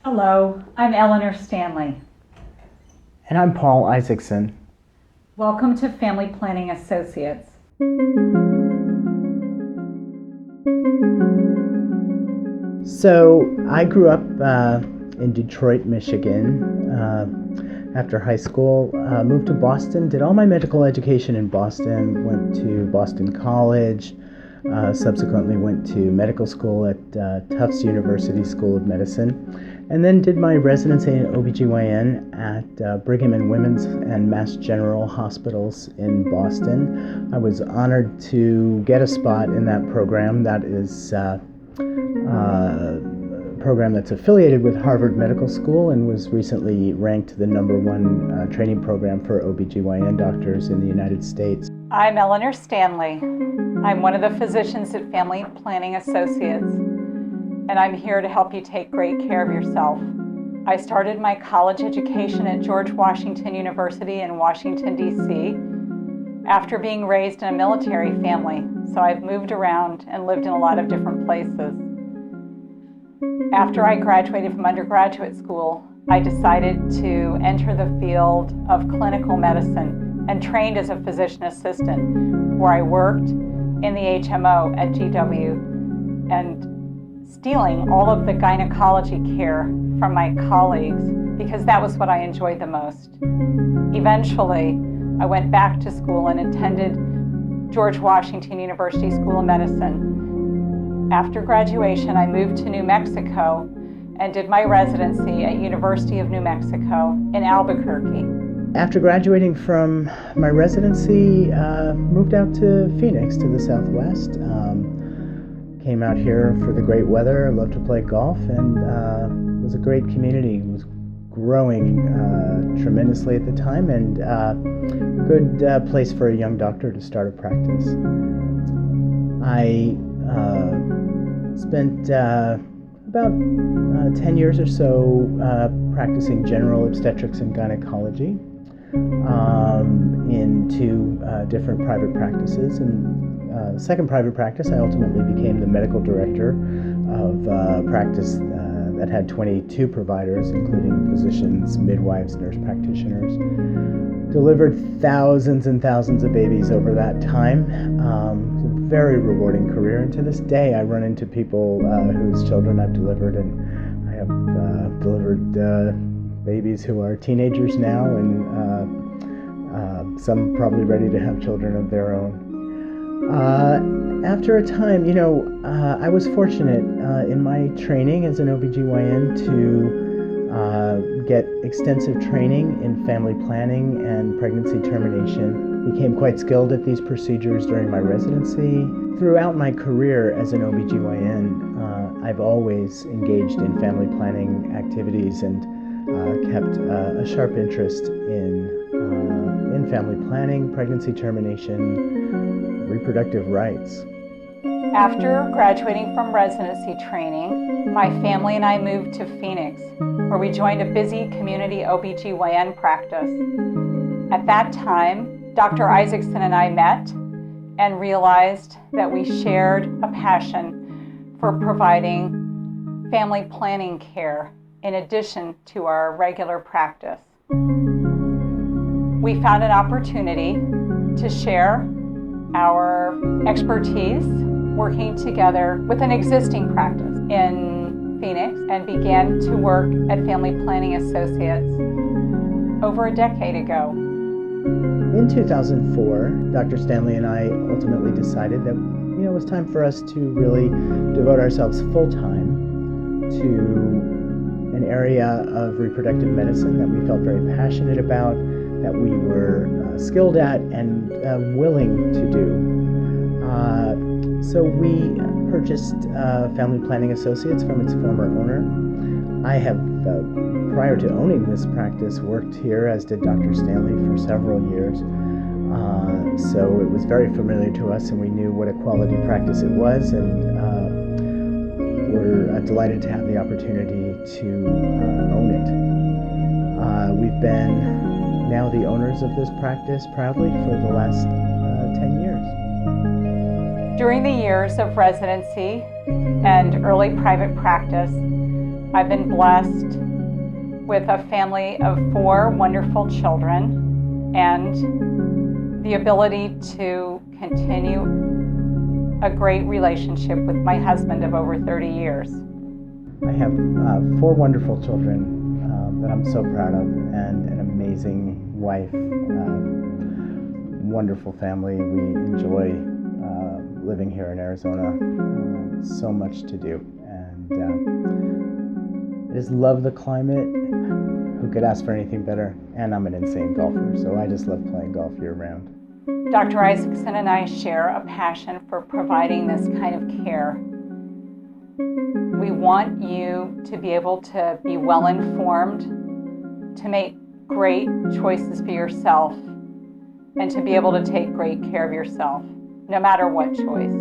Hello, I'm Eleanor Stanley. And I'm Paul Isaacson. Welcome to Family Planning Associates. So I grew up in Detroit, Michigan. After high school, moved to Boston, did all my medical education in Boston, went to Boston College, subsequently went to medical school at Tufts University School of Medicine, and then did my residency in OBGYN at Brigham and Women's and Mass General Hospitals in Boston. I was honored to get a spot in that program. That is program that's affiliated with Harvard Medical School and was recently ranked the #1 training program for OBGYN doctors in the United States. I'm Eleanor Stanley. I'm one of the physicians at Family Planning Associates, and I'm here to help you take great care of yourself. I started my college education at George Washington University in Washington, D.C. after being raised in a military family, so I've moved around and lived in a lot of different places. After I graduated from undergraduate school, I decided to enter the field of clinical medicine and trained as a physician assistant, where I worked in the HMO at GW and stealing all of the gynecology care from my colleagues because that was what I enjoyed the most. Eventually, I went back to school and attended George Washington University School of Medicine. After graduation, I moved to New Mexico and did my residency at University of New Mexico in Albuquerque. After graduating from my residency, moved out to Phoenix, to the Southwest. Came out here for the great weather. I love to play golf, and it was a great community. It was growing tremendously at the time, and good place for a young doctor to start a practice. I spent about 10 years or so practicing general obstetrics and gynecology in two different private practices. And the second private practice, I ultimately became the medical director of a practice that had 22 providers, including physicians, midwives, nurse practitioners. Delivered thousands and thousands of babies over that time. Very rewarding career, and to this day I run into people whose children I've delivered, and I have delivered babies who are teenagers now, and some probably ready to have children of their own. After a time, I was fortunate in my training as an OBGYN to get extensive training in family planning and pregnancy termination. Became quite skilled at these procedures during my residency. Throughout my career as an OBGYN, I've always engaged in family planning activities and kept a sharp interest in family planning, pregnancy termination, reproductive rights. After graduating from residency training, my family and I moved to Phoenix, where we joined a busy community OBGYN practice. At that time, Dr. Isaacson and I met and realized that we shared a passion for providing family planning care in addition to our regular practice. We found an opportunity to share our expertise working together with an existing practice in Phoenix and began to work at Family Planning Associates over a decade ago. In 2004, Dr. Stanley and I ultimately decided that it was time for us to really devote ourselves full-time to an area of reproductive medicine that we felt very passionate about, that we were skilled at and willing to do. So we purchased Family Planning Associates from its former owner. I have, prior to owning this practice, worked here, as did Dr. Stanley, for several years. So it was very familiar to us, and we knew what a quality practice it was, and we're delighted to have the opportunity to own it. We've been now the owners of this practice proudly for the last 10 years. During the years of residency and early private practice, I've been blessed with a family of 4 wonderful children and the ability to continue a great relationship with my husband of over 30 years. I have 4 wonderful children that I'm so proud of, and an amazing wife, wonderful family. We enjoy living here in Arizona. So much to do, and I just love the climate. Who could ask for anything better? And I'm an insane golfer, so I just love playing golf year-round. Dr. Isaacson and I share a passion for providing this kind of care. We want you to be able to be well-informed, to make great choices for yourself, and to be able to take great care of yourself, no matter what choice.